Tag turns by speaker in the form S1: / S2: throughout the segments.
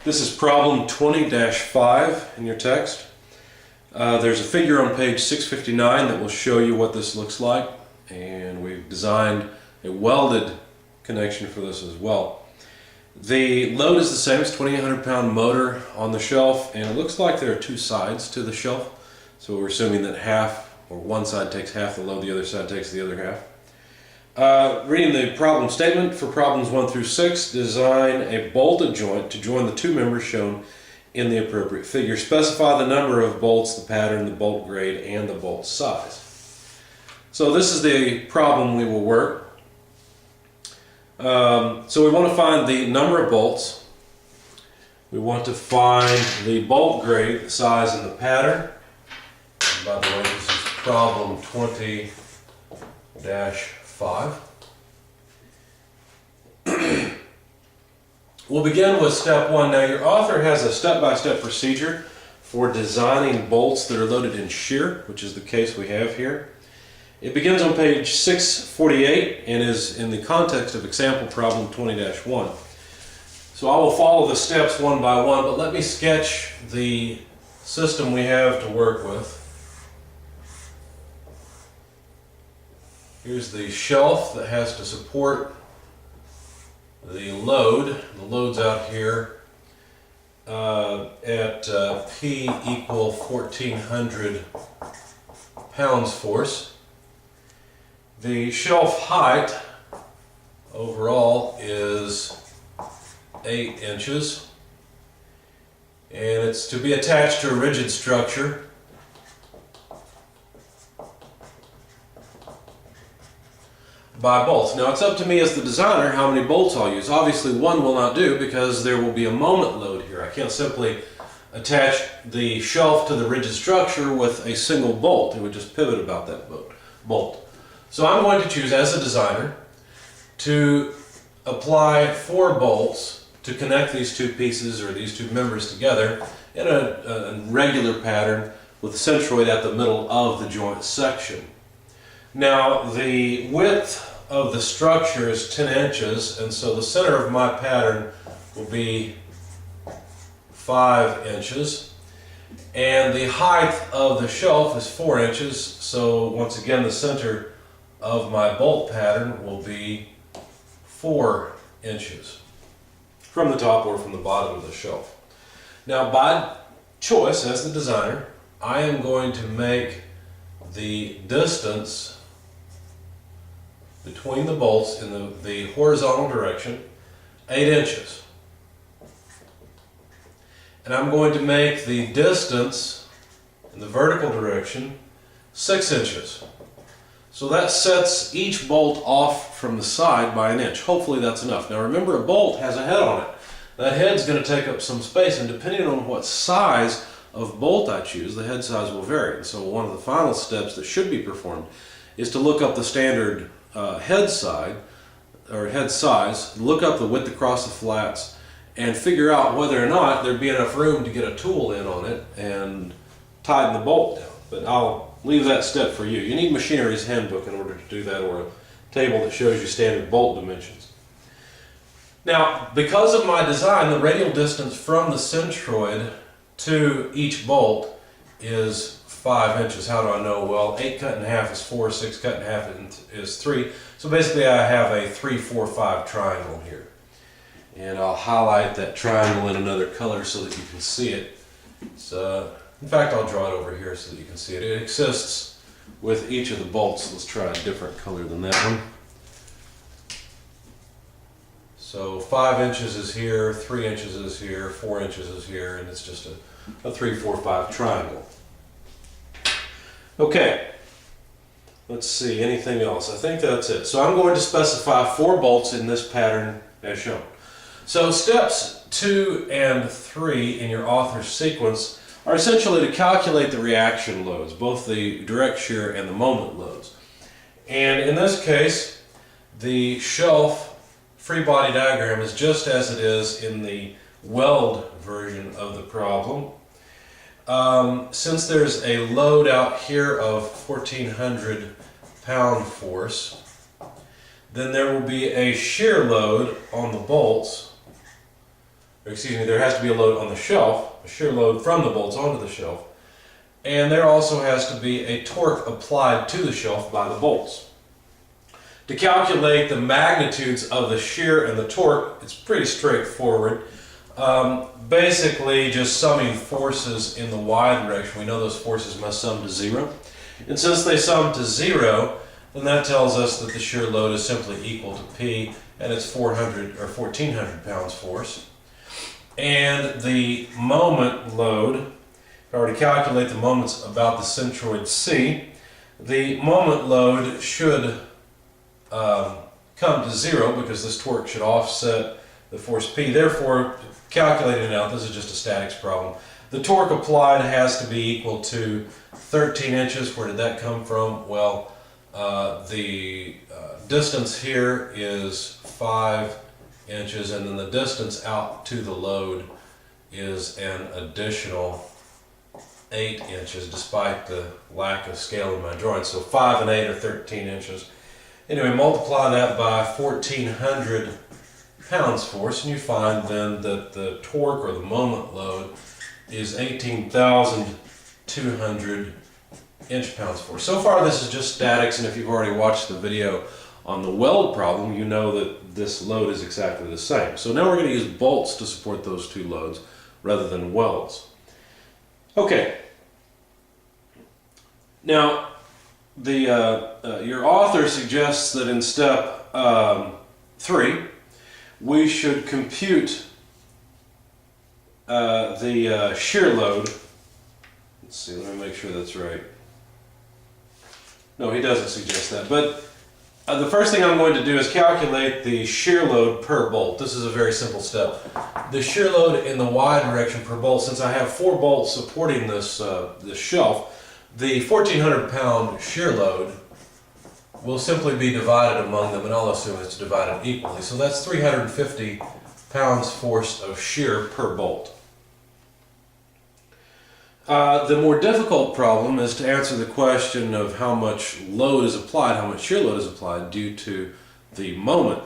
S1: This is problem 20-5 in your text. There's a figure on page 659 that will show you what this looks like, and we've designed a welded connection for this as well. The load is the same. It's a 2,800 pound motor on the shelf, and it looks like there are two sides to the shelf. So we're assuming that half, or one side takes half the load, the other side takes the other half. Reading the problem statement for problems 1 through 6, design a bolted joint to join the two members shown in the appropriate figure. Specify the number of bolts, the pattern, the bolt grade, and the bolt size. So this is the problem we will work. So we want to find the number of bolts. We want to find the bolt grade, the size, and the pattern. And by the way, this is problem 20-5. We'll begin with step 1. Now your author has a step-by-step procedure for designing bolts that are loaded in shear, which is the case we have here. It begins on page 648 and is in the context of example problem 20-1. So I will follow the steps one by one, but let me sketch the system we have to work with. Here's the shelf that has to support the load. The load's out here at P equal 1,400 pounds force. The shelf height overall is 8 inches, and it's to be attached to a rigid structure. By bolts. Now it's up to me as the designer how many bolts I'll use. Obviously one will not do because there will be a moment load here. I can't simply attach the shelf to the rigid structure with a single bolt. It would just pivot about that bolt. So I'm going to choose as a designer to apply 4 bolts to connect these two pieces or these two members together in a regular pattern with the centroid at the middle of the joint section. Now the width of the structure is 10 inches, and so the center of my pattern will be 5 inches, and the height of the shelf is 4 inches, so once again the center of my bolt pattern will be 4 inches from the top or from the bottom of the shelf. Now by choice as the designer, I am going to make the distance between the bolts in the horizontal direction 8 inches. And I'm going to make the distance in the vertical direction 6 inches. So that sets each bolt off from the side by 1 inch. Hopefully that's enough. Now remember, a bolt has a head on it. That head's going to take up some space, and depending on what size of bolt I choose, the head size will vary. And so one of the final steps that should be performed is to look up the standard head size, look up the width across the flats, and figure out whether or not there'd be enough room to get a tool in on it and tighten the bolt down. But I'll leave that step for you. You need Machinery's Handbook in order to do that, or a table that shows you standard bolt dimensions. Now, because of my design, the radial distance from the centroid to each bolt is 5 inches. How do I know? Well, 8 cut in half is 4, 6 cut in half is 3. So basically I have a 3, 4, 5 triangle here. And I'll highlight that triangle in another color so that you can see it. In fact, I'll draw it over here so that you can see it. It exists with each of the bolts. Let's try a different color than that one. So 5 inches is here, 3 inches is here, 4 inches is here, and it's just a 3, 4, 5 triangle. Okay, let's see, anything else? I think that's it. So I'm going to specify 4 bolts in this pattern as shown. So steps 2 and 3 in your author's sequence are essentially to calculate the reaction loads, both the direct shear and the moment loads. And in this case, the shelf free body diagram is just as it is in the weld version of the problem. Since there's a load out here of 1,400 pound force, then there will be a shear load on the bolts or excuse me, there has to be a load on the shelf, a shear load from the bolts onto the shelf, and there also has to be a torque applied to the shelf by the bolts. To calculate the magnitudes of the shear and the torque, it's pretty straightforward. Basically just summing forces in the y direction. We know those forces must sum to 0. And since they sum to 0, then that tells us that the shear load is simply equal to P, and it's 400 or 1400 pounds force. And the moment load, if I were to calculate the moments about the centroid C, the moment load should come to 0 because this torque should offset the force P. Therefore, calculating it out, this is just a statics problem. The torque applied has to be equal to 13 inches. Where did that come from? Well, the distance here is 5 inches, and then the distance out to the load is an additional 8 inches, despite the lack of scale in my drawing. So 5 and 8 are 13 inches. Anyway, multiply that by 1400 pounds force, and you find then that the torque, or the moment load, is 18,200 inch-pounds force. So far this is just statics, and if you've already watched the video on the weld problem, you know that this load is exactly the same. So now we're going to use bolts to support those two loads rather than welds. Okay. Now, your author suggests that in step 3, we should compute the shear load. Let's see, let me make sure that's right. No, he doesn't suggest that. But the first thing I'm going to do is calculate the shear load per bolt. This is a very simple step. The shear load in the y direction per bolt, since I have 4 bolts supporting this, this shelf, the 1400 pound shear load will simply be divided among them, and I'll assume it's divided equally. So that's 350 pounds force of shear per bolt. The more difficult problem is to answer the question of how much load is applied, how much shear load is applied due to the moment.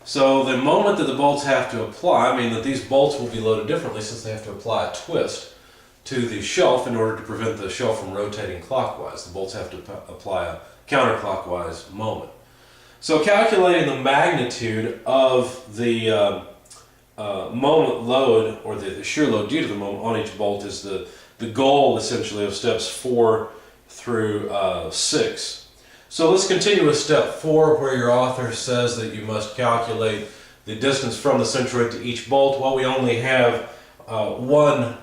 S1: So the moment that the bolts have to apply, I mean that these bolts will be loaded differently since they have to apply a twist to the shelf in order to prevent the shelf from rotating clockwise. The bolts have to apply a counterclockwise moment. So calculating the magnitude of the moment load, or the shear load due to the moment on each bolt, is the goal essentially of steps 4 through 6. So let's continue with step 4, where your author says that you must calculate the distance from the centroid to each bolt. Well, we only have one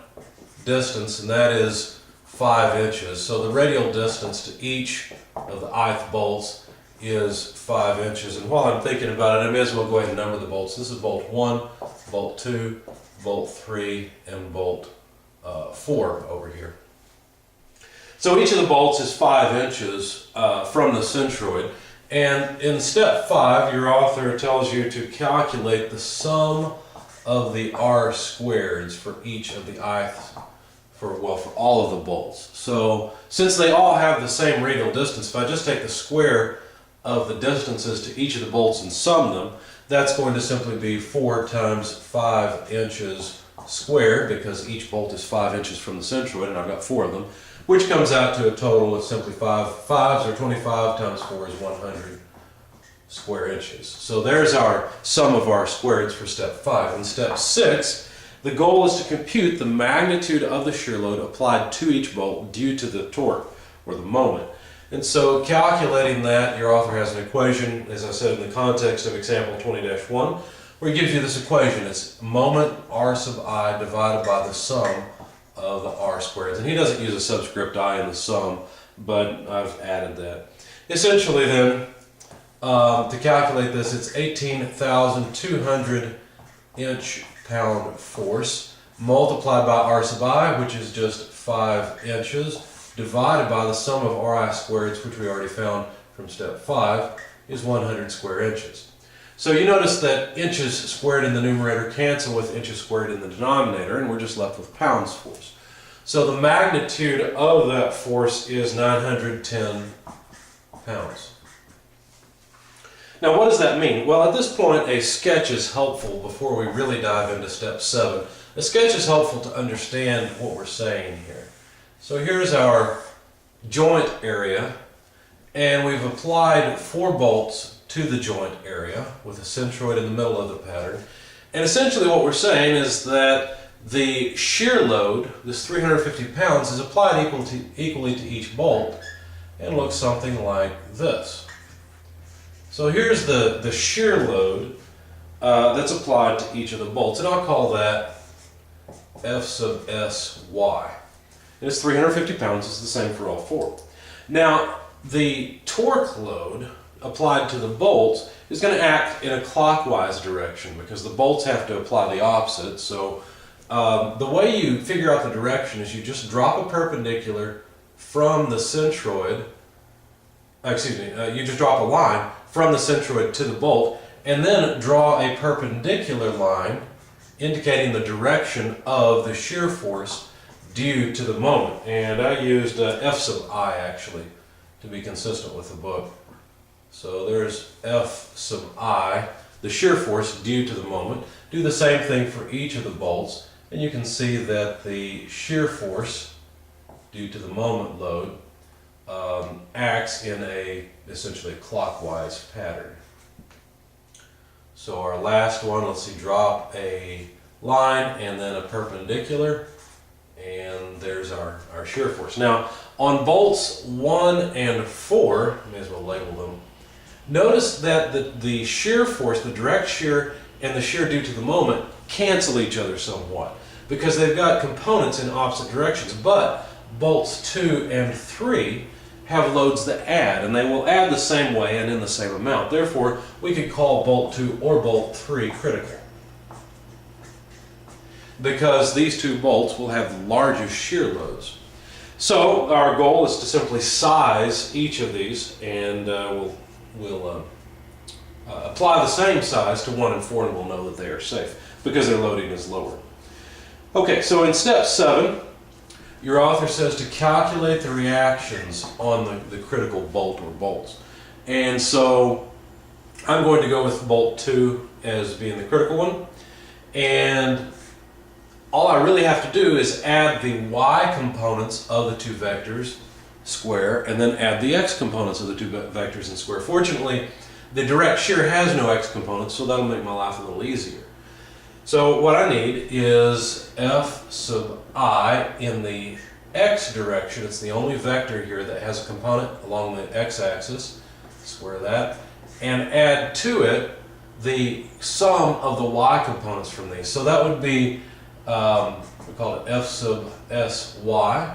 S1: distance, and that is 5 inches. So the radial distance to each of the ith bolts is 5 inches. And while I'm thinking about it, I may as well go ahead and number the bolts. This is bolt 1, bolt 2, bolt 3, and bolt 4 over here. So each of the bolts is 5 inches from the centroid. And in step 5, your author tells you to calculate the sum of the r squareds for each of the ith, for all of the bolts. So since they all have the same radial distance, if I just take the square of the distances to each of the bolts and sum them, that's going to simply be 4 times 5 inches squared, because each bolt is 5 inches from the centroid, and I've got 4 of them, which comes out to a total of simply 5s are 25 times 4 is 100 square inches. So there's our sum of our squareds for step 5. In step 6, the goal is to compute the magnitude of the shear load applied to each bolt due to the torque, or the moment. And so calculating that, your author has an equation, as I said, in the context of example 20-1, where he gives you this equation. It's moment r sub I divided by the sum of the r squareds. And he doesn't use a subscript I in the sum, but I've added that. Essentially then, to calculate this, it's 18,200 inch-pound force multiplied by r sub I, which is just 5 inches, divided by the sum of ri squareds, which we already found from step 5, is 100 square inches. So you notice that inches squared in the numerator cancel with inches squared in the denominator, and we're just left with pounds force. So the magnitude of that force is 910 pounds. Now what does that mean? Well, at this point a sketch is helpful before we really dive into step 7. A sketch is helpful to understand what we're saying here. So here's our joint area, and we've applied 4 bolts to the joint area with a centroid in the middle of the pattern. And essentially what we're saying is that the shear load, this 350 pounds, is applied equally to each bolt and looks something like this. So here's the shear load that's applied to each of the bolts, and I'll call that F sub SY. And it's 350 pounds, it's the same for all 4. Now, the torque load applied to the bolts is going to act in a clockwise direction because the bolts have to apply the opposite. So the way you figure out the direction is you just drop a perpendicular from the centroid, you just drop a line from the centroid to the bolt and then draw a perpendicular line indicating the direction of the shear force due to the moment. And I used F sub I actually to be consistent with the book. So there's F sub I, the shear force due to the moment. Do the same thing for each of the bolts, and you can see that the shear force due to the moment load acts in essentially a clockwise pattern. So our last one, let's see, drop a line and then a perpendicular, and there's our shear force. Now on bolts 1 and 4, may as well label them, notice that the shear force, the direct shear and the shear due to the moment, cancel each other somewhat because they've got components in opposite directions. But bolts 2 and 3 have loads that add, and they will add the same way and in the same amount. Therefore, we could call bolt 2 or bolt 3 critical, because these 2 bolts will have the largest shear loads. So our goal is to simply size each of these, and we'll apply the same size to 1 and 4, and we'll know that they are safe because their loading is lower. Okay, so in step 7, your author says to calculate the reactions on the critical bolt or bolts. And so I'm going to go with bolt 2 as being the critical one. And all I really have to do is add the y components of the 2 vectors, square, and then add the x components of the 2 vectors and square. Fortunately, the direct shear has no x components, so that'll make my life a little easier. So what I need is F sub I in the x direction. It's the only vector here that has a component along the x-axis. Square that. And add to it the sum of the y components from these. So that would be, we call it F sub SY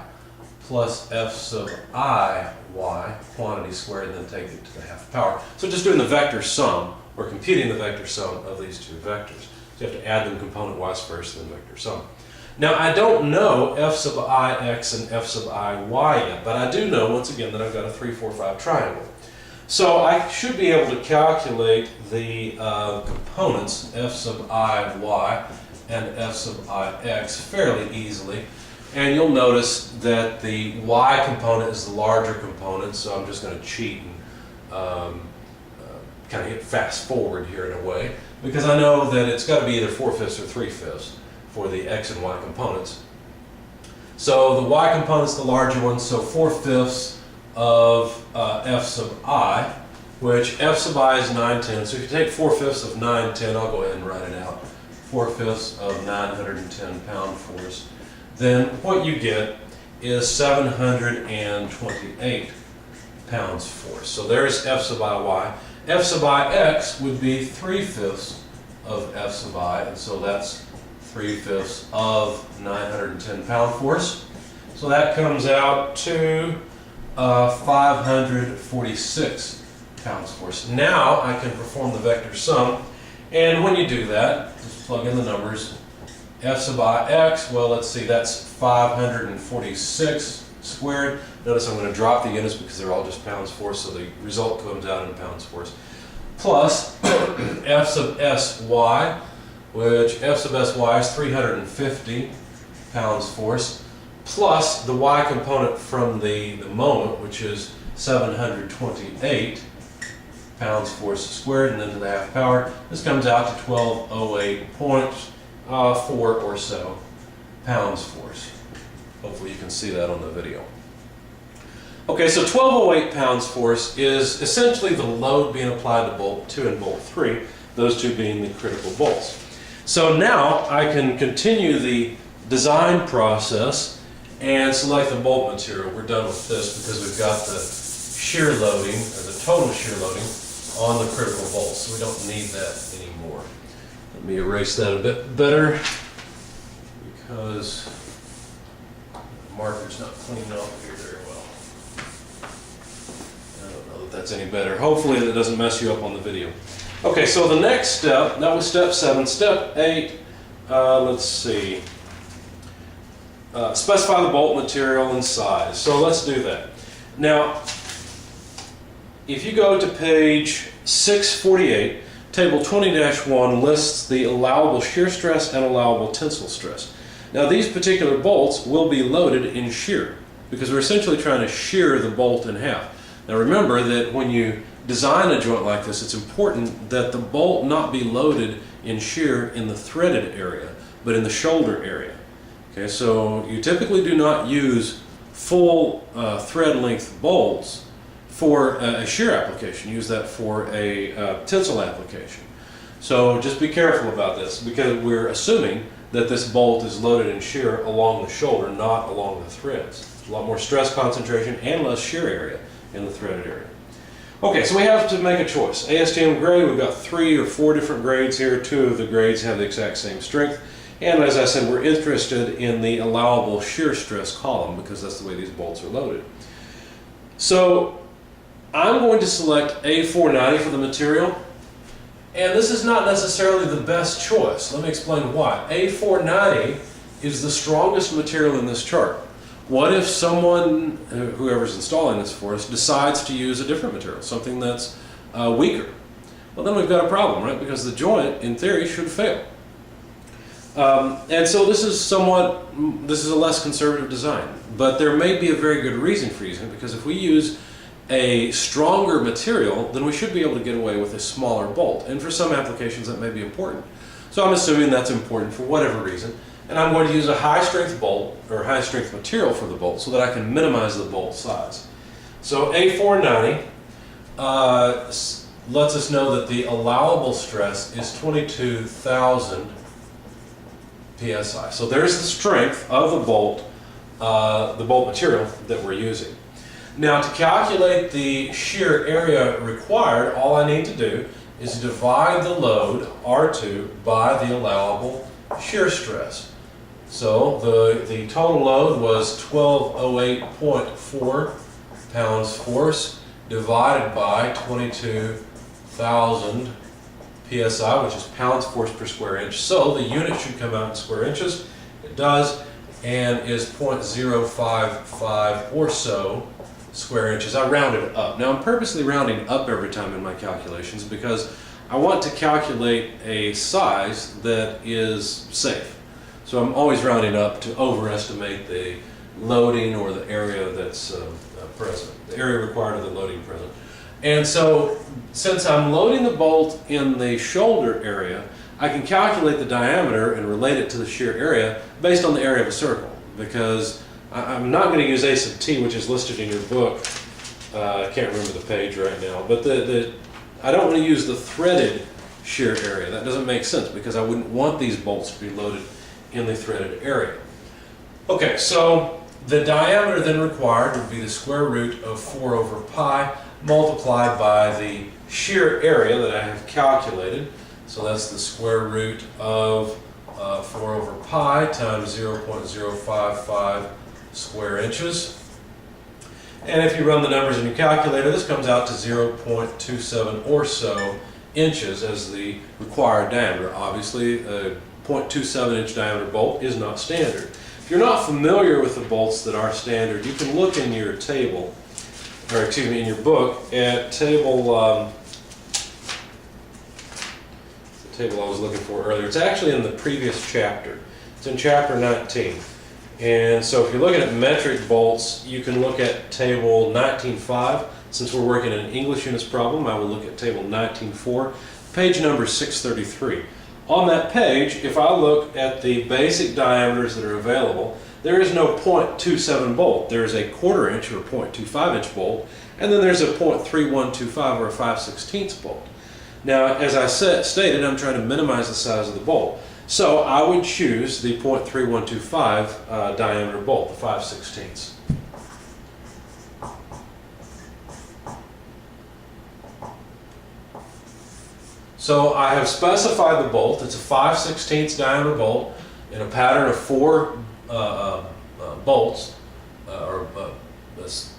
S1: plus F sub IY, quantity squared, and then take it to the half power. So just doing the vector sum, or computing the vector sum of these 2 vectors. So you have to add them component-wise first, then vector sum. Now I don't know F sub IX and F sub IY yet, but I do know, once again, that I've got a 3, 4, 5 triangle. So I should be able to calculate the components F sub IY and F sub IX fairly easily. And you'll notice that the y component is the larger component, so I'm just going to cheat and kind of hit fast forward here in a way, because I know that it's got to be either 4/5 or 3/5 for the x and y components. So the y component's the larger one, so 4/5 of F sub I, which F sub I is 910. So if you take 4/5 of 910, I'll go ahead and write it out. 4/5 of 910 pound force. Then what you get is 728 pounds force. So there's F sub IY. F sub IX would be 3/5 of F sub I, and so that's 3/5 of 910 pound force. So that comes out to 546 pounds force. Now I can perform the vector sum, and when you do that, just plug in the numbers. F sub IX, well, let's see, that's 546 squared. Notice I'm going to drop the units because they're all just pounds force, so the result comes out in pounds force. Plus F sub SY, which F sub SY is 350 pounds force, plus the y component from the moment, which is 728 pounds force squared, and then to the half power. This comes out to 1208.4 or so pounds force. Hopefully you can see that on the video. Okay, so 1208 pounds force is essentially the load being applied to bolt 2 and bolt 3, those two being the critical bolts. So now I can continue the design process and select the bolt material. We're done with this because we've got the shear loading, or the total shear loading, on the critical bolts, so we don't need that anymore. Let me erase that a bit better because the marker's not cleaned off here very well. I don't know that that's any better. Hopefully that doesn't mess you up on the video. Okay, so the next step, that was step 7. Step 8, let's see. Specify the bolt material and size. So let's do that. Now, if you go to page 648, table 20-1 lists the allowable shear stress and allowable tensile stress. Now these particular bolts will be loaded in shear because we're essentially trying to shear the bolt in half. Now remember that when you design a joint like this, it's important that the bolt not be loaded in shear in the threaded area, but in the shoulder area. Okay, so you typically do not use full thread length bolts for a shear application. Use that for a tensile application. So just be careful about this because we're assuming that this bolt is loaded in shear along the shoulder, not along the threads. There's a lot more stress concentration and less shear area in the threaded area. Okay, so we have to make a choice. Astm grade, we've got 3 or 4 different grades here. 2 of the grades have the exact same strength. And as I said, we're interested in the allowable shear stress column because that's the way these bolts are loaded. So I'm going to select A490 for the material. And this is not necessarily the best choice. Let me explain why. A490 is the strongest material in this chart. What if someone, whoever's installing this for us, decides to use a different material, something that's weaker? Well, then we've got a problem, right? Because the joint, in theory, should fail. And so this is a less conservative design. But there may be a very good reason for using it, because if we use a stronger material, then we should be able to get away with a smaller bolt. And for some applications that may be important. So I'm assuming that's important for whatever reason. And I'm going to use a high strength bolt, or high strength material for the bolt, so that I can minimize the bolt size. So A490 lets us know that the allowable stress is 22,000 psi. So there's the strength of the bolt material that we're using. Now, to calculate the shear area required, all I need to do is divide the load, R2, by the allowable shear stress. So the total load was 1208.4 pounds force divided by 22,000 psi, which is pounds force per square inch. So the unit should come out in square inches. It does, and is 0.055 or so square inches. I rounded up. Now I'm purposely rounding up every time in my calculations because I want to calculate a size that is safe. So I'm always rounding up to overestimate the loading or the area that's present, the area required of the loading present. And so since I'm loading the bolt in the shoulder area, I can calculate the diameter and relate it to the shear area based on the area of a circle, because I'm not going to use A sub t, which is listed in your book. I can't remember the page right now, but I don't want to use the threaded shear area. That doesn't make sense because I wouldn't want these bolts to be loaded in the threaded area. Okay, so the diameter then required would be the square root of 4 over pi multiplied by the shear area that I have calculated. So that's the square root of 4 over pi times 0.055 square inches. And if you run the numbers in your calculator, this comes out to 0.27 or so inches as the required diameter. Obviously, a 0.27 inch diameter bolt is not standard. If you're not familiar with the bolts that are standard, you can look in your table, or excuse me, in your book at table, the table I was looking for earlier. It's actually in the previous chapter. It's in chapter 19. And so if you're looking at metric bolts, you can look at table 19.5. Since we're working an English units problem, I will look at table 19.4, page number 633. On that page, if I look at the basic diameters that are available, there is no .27 bolt. There is a 1/4 inch or 0.25 inch bolt, and then there's a .3125 or a 5/16 bolt. Now, as I stated, I'm trying to minimize the size of the bolt. So I would choose the .3125 diameter bolt, the 5/16. So I have specified the bolt. It's a 5/16 diameter bolt in a pattern of 4 bolts,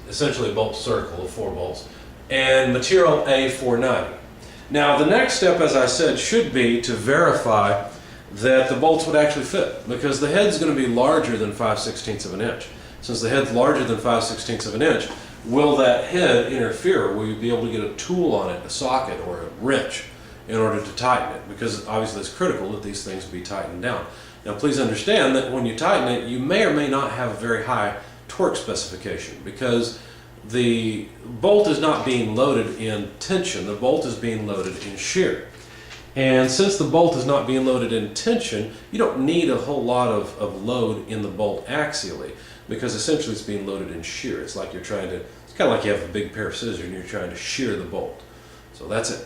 S1: essentially a bolt circle of 4 bolts, and material A490. Now the next step, as I said, should be to verify that the bolts would actually fit, because the head's going to be larger than 5/16 of an inch. Since the head's larger than 5/16 of an inch, will that head interfere? Will you be able to get a tool on it, a socket or a wrench, in order to tighten it? Because obviously it's critical that these things be tightened down. Now please understand that when you tighten it, you may or may not have a very high torque specification, because the bolt is not being loaded in tension, the bolt is being loaded in shear. And since the bolt is not being loaded in tension, you don't need a whole lot of load in the bolt axially, because essentially it's being loaded in shear. It's like you're trying to, it's kind of like you have a big pair of scissors and you're trying to shear the bolt. So that's it.